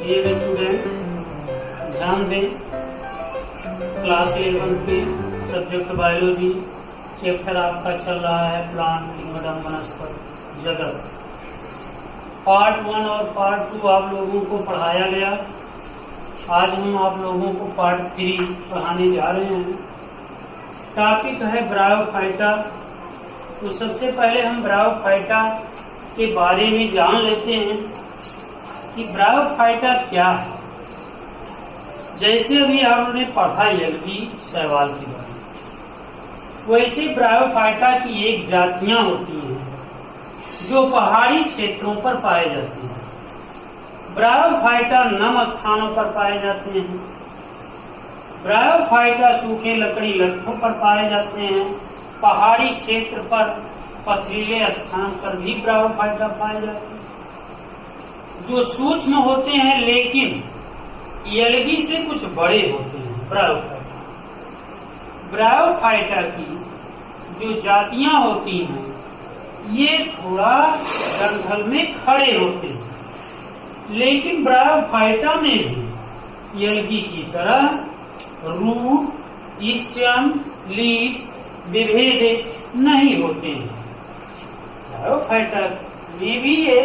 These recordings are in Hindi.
डियर स्टूडेंट, ध्यान दें। क्लास 11 के सब्जेक्ट बायोलॉजी चैप्टर आपका चल रहा है प्लांट किंगडम, वनस्पति जगत। पार्ट 1 और पार्ट 2 आप लोगों को पढ़ाया गया। आज हम आप लोगों को पार्ट 3 पढ़ाने जा रहे हैं। टॉपिक है ब्रायोफाइटा। तो सबसे पहले हम ब्रायोफाइटा के बारे में जान लेते हैं कि ब्रायोफाइटा क्या है। जैसे अभी आपने पढ़ा एल्गी शैवाल के बारे में, वैसे ब्रायोफाइटा की एक जातियां होती हैं जो पहाड़ी क्षेत्रों पर पाए जाती हैं। ब्रायोफाइटा नम स्थानों पर पाए जाते हैं। ब्रायोफाइटा सूखे लकड़ी लट्ठों पर पाए जाते हैं। पहाड़ी क्षेत्र पर पथरीले स्थान पर भी ब्रायोफाइटा पाए जाते हैं, जो सूक्ष्म होते हैं लेकिन एल्गी से कुछ बड़े होते हैं। ब्रायोफाइटा की जो जातियां होती हैं ये थोड़ा जंगल में खड़े होते हैं, लेकिन ब्रायोफाइटा में भी एल्गी की तरह रूट, स्टेम, लीव्स विभेदित नहीं होते हैं। ब्रायोफाइटा में भी ये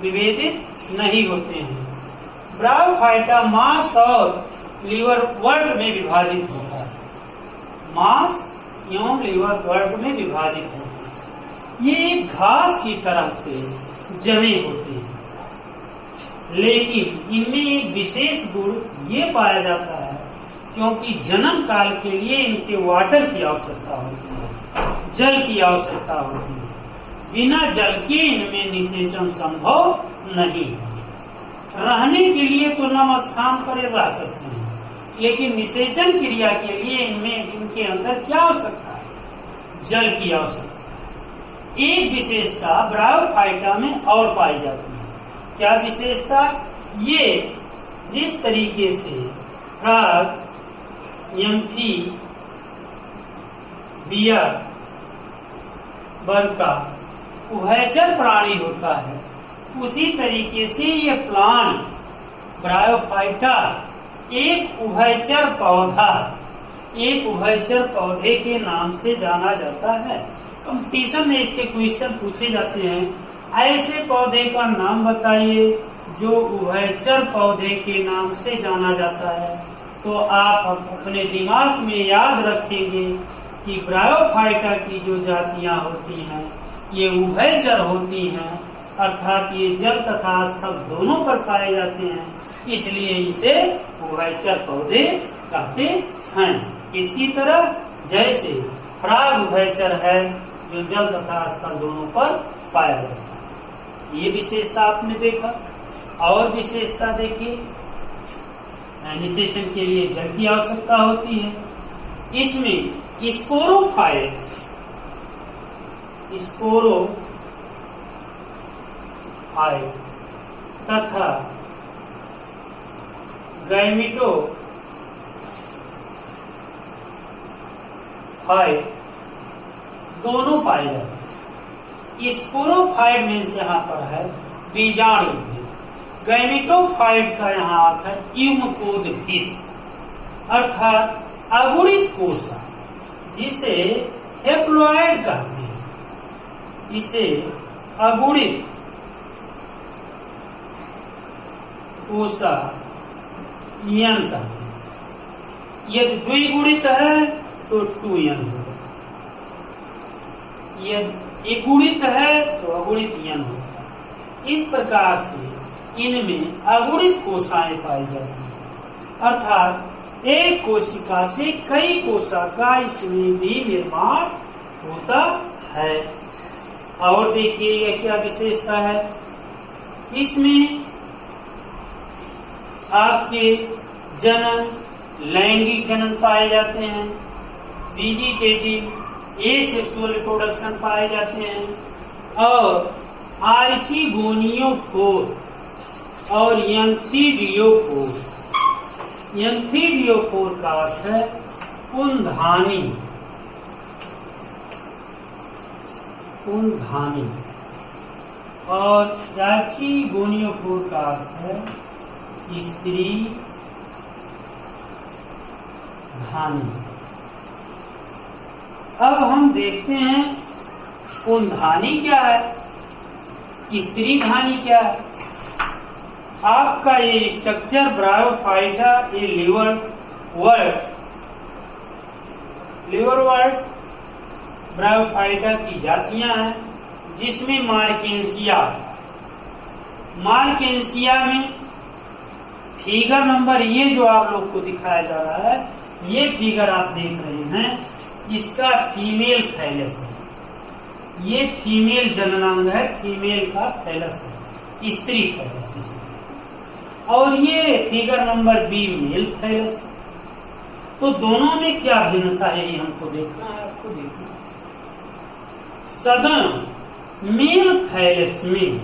विभेदित नहीं होते हैं। ब्रायोफाइटा मांस और लीवर वर्ग में विभाजित होता है। मांस एवं लीवर वर्ग में विभाजित होता है। ये एक घास की तरह से जमे होते हैं, लेकिन इनमें एक विशेष गुण ये पाया जाता है क्योंकि जन्म काल के लिए इनके वाटर की आवश्यकता होती है, जल की आवश्यकता होती है। बिना जल के इनमें निषेचन संभव नहीं है। रहने के लिए तो नम स्थान पर रह सकते हैं, लेकिन निषेचन क्रिया के लिए इनमें इनके अंदर क्या आवश्यकता है? जल की आवश्यकता। एक विशेषता ब्रायोफाइटा में और पाई जाती है। क्या विशेषता? ये जिस तरीके से फ्रॉग, एम्फी, बियर, बरका उभयचर प्राणी होता है, उसी तरीके से ये प्लांट ब्रायोफाइटा एक उभयचर पौधे के नाम से जाना जाता है। कंपटीशन में इसके क्वेश्चन पूछे जाते हैं, ऐसे पौधे का नाम बताइए जो उभयचर पौधे के नाम से जाना जाता है। तो आप अपने दिमाग में याद रखेंगे कि ब्रायोफाइटा की जो जातियां होती हैं ये उभयचर होती हैं, अर्थात ये जल तथा स्थल दोनों पर पाए जाते हैं, इसलिए इसे उभयचर पौधे कहते हैं। किसकी तरह? जैसे फ्रॉग उभयचर है जो जल तथा स्थल दोनों पर पाया जाता है। ये विशेषता आपने देखा। और विशेषता देखिए, निषेचन के लिए जल की आवश्यकता होती है। इसमें स्पोरोफाइट तथा गैमेटोफाइट दोनों पाए जाते हैं। स्पोरोफाइट में से यहाँ पर है बीजाणु, गैमेटोफाइट का यहाँ अर्थ है युग्मकोद्भिद, अर्थात अगुणित कोशा, जिसे हेप्लॉइड कहते हैं। इसे अगुणित कोशा यन कहते हैं। यदि द्विगुणित है तो 2n होगा, यदि एगुणित है तो अगुणित यन होगा। इस प्रकार से इनमें अगुणित कोशाएं पाई जाती हैं, अर्थात एक कोशिका से कई कोशा का इसमें भी निर्माण होता है। और देखिए यह क्या विशेषता है, इसमें आपके जनन, लैंगिक जनन पाए जाते हैं, वेजिटेटिव एसेक्सुअल रिप्रोडक्शन पाए जाते हैं, और आर्चिगोनियोफोर और यंथीडियोफोर। यंथीडियोफोर का अर्थ है कुंधानी, और आर्चिगोनियोफोर का अर्थ है स्त्री धानी। अब हम देखते हैं पुंधानी क्या है, स्त्री धानी क्या है। आपका ये स्ट्रक्चर ब्रायोफाइटा ये लीवर वर्ड ब्रायोफाइटा की जातियां हैं, जिसमें मार्केंसिया में फिगर नंबर ये जो आप लोग को दिखाया जा रहा है, ये फिगर आप देख रहे हैं, इसका फीमेल थैलस है, ये फीमेल जननांग है, फीमेल का थैलस है, स्त्री थैलस जिसमें, और ये figure number B male thallus है। तो दोनों में क्या भिन्नता है ये हमको देखना है, आपको देखना है। सदन मेल थैलस में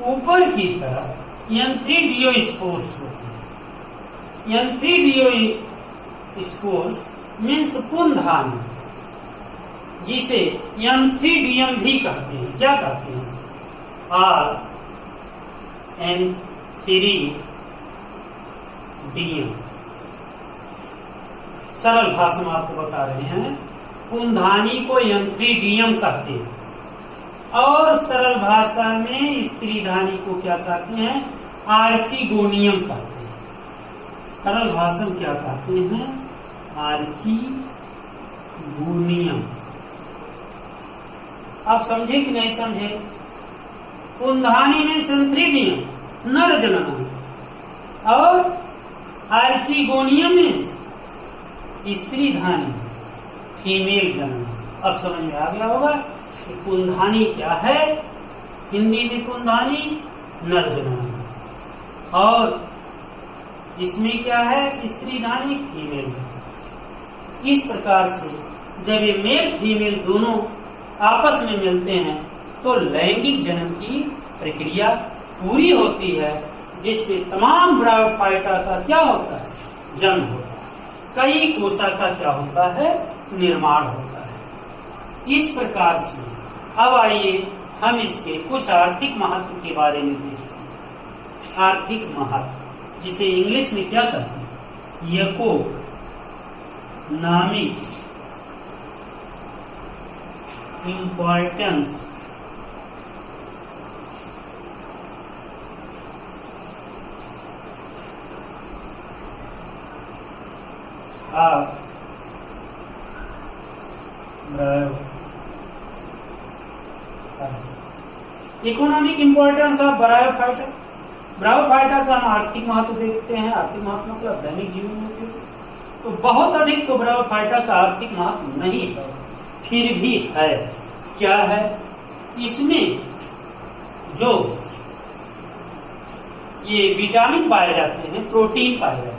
ऊपर की तरफ एंथ्रीडियोस्पोर्स होते हैं। एंथ्रीडियोस्पोर्स मीन्स पुंधानी, जिसे एंथ्रीडियम भी कहते हैं। क्या कहते हैं इसे? एंथ्रीडियम। सरल भाषा में आपको बता रहे हैं, पुंधानी को एंथ्रीडियम कहते हैं, और सरल भाषा में स्त्री धानी को क्या कहते हैं? आर्चिगोनियम कहते हैं। सरल भाषा में क्या कहते हैं? आर्चिगोनियम। आप समझे कि नहीं समझे? पुंधानी में एंथ्रीडियम नर जननांग, और आर्चिगोनियम में स्त्री धानी फीमेल जननांग। अब समझ में आ गया होगा कि पुंधानी क्या है। हिंदी में पुंधानी नर जननांग, और इसमें क्या है? स्त्री धानी फीमेल जननांग। इस प्रकार से जब ये मेल फीमेल दोनों आपस में मिलते हैं तो लैंगिक जन्म की प्रक्रिया पूरी होती है, जिससे तमाम ब्रायोफाइटा का क्या होता है? जन्म होता है। कई कोशा का क्या होता है? निर्माण होता है। इस प्रकार से अब आइए हम इसके कुछ आर्थिक महत्व के बारे में देखते हैं। आर्थिक महत्व, जिसे इंग्लिश में क्या कहते हैं? Economic importance of economic importance of bryophyta. Bryophyta का हम आर्थिक महत्व देखते हैं। आर्थिक महत्व मतलब दैनिक जीवन में तो बहुत अधिक तो ब्रायोफाइटा का आर्थिक महत्व नहीं है, फिर भी है। क्या है? इसमें जो ये विटामिन पाए जाते हैं, प्रोटीन पाए जाते हैं,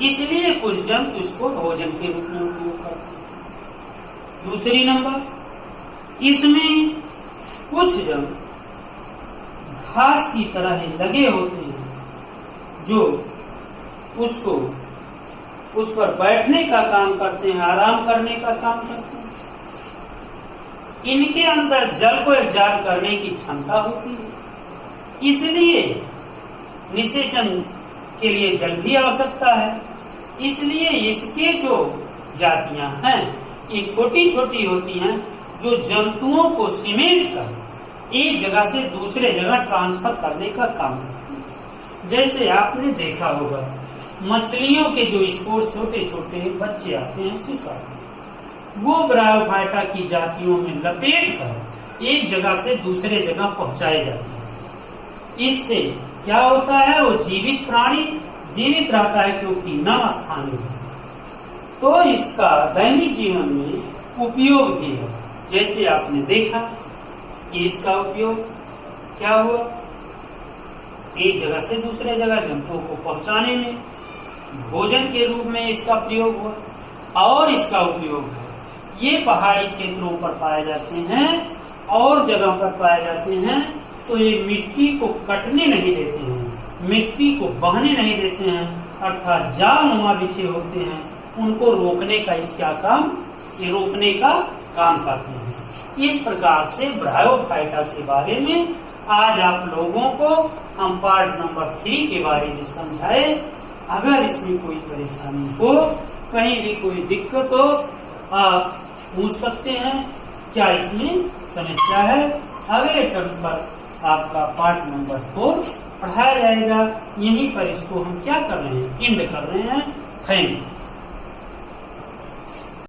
इसलिए कुछ जंतु इसको भोजन के रूप में उपयोग करते हैं। दूसरी नंबर, इसमें कुछ जंतु घास की तरह ही लगे होते हैं, जो उसको उस पर बैठने का काम करते हैं, आराम करने का काम करते हैं। इनके अंदर जल को एब्जॉर्ब करने की क्षमता होती है, इसलिए निषेचन के लिए जल भी आवश्यकता है। इसलिए इसके जो जातियां हैं ये छोटी छोटी होती हैं, जो जंतुओं को सीमेंट कर एक जगह से दूसरे जगह ट्रांसफर करने का काम करती है। जैसे आपने देखा होगा मछलियों के जो स्पोर छोटे छोटे बच्चे आते हैं, शिशु आते हैं, वो ब्रायोफाइटा की जातियों में लपेट कर एक जगह से दूसरे जगह पहुंचाए जाते हैं। इससे क्या होता है? वो जीवित प्राणी जीवित रहता है, क्योंकि नम स्थान है। तो इसका दैनिक जीवन में उपयोग भी है। जैसे आपने देखा कि इसका उपयोग क्या हुआ? एक जगह से दूसरे जगह जंतुओं को पहुंचाने में, भोजन के रूप में इसका प्रयोग हुआ। और इसका उपयोग है, ये पहाड़ी क्षेत्रों पर पाए जाते हैं और जगह पर पाए जाते हैं, तो ये मिट्टी को कटने नहीं देते हैं, मिट्टी को बहने नहीं देते हैं, अर्थात जालनुमा बिछे होते हैं, उनको रोकने का क्या काम? ये रोकने का काम करते हैं। इस प्रकार से ब्रायोफाइटा के बारे में आज आप लोगों को हम पार्ट नंबर 3 के बारे में समझाए। अगर इसमें कोई परेशानी हो, कहीं भी कोई दिक्कत हो, आप पूछ सकते हैं। क्या इसमें समस्या है? अगले टर्म पर आपका पार्ट नंबर 4 पढ़ाया जाएगा। यहीं पर इसको हम क्या कर रहे हैं, एंड कर रहे हैं। Thank you.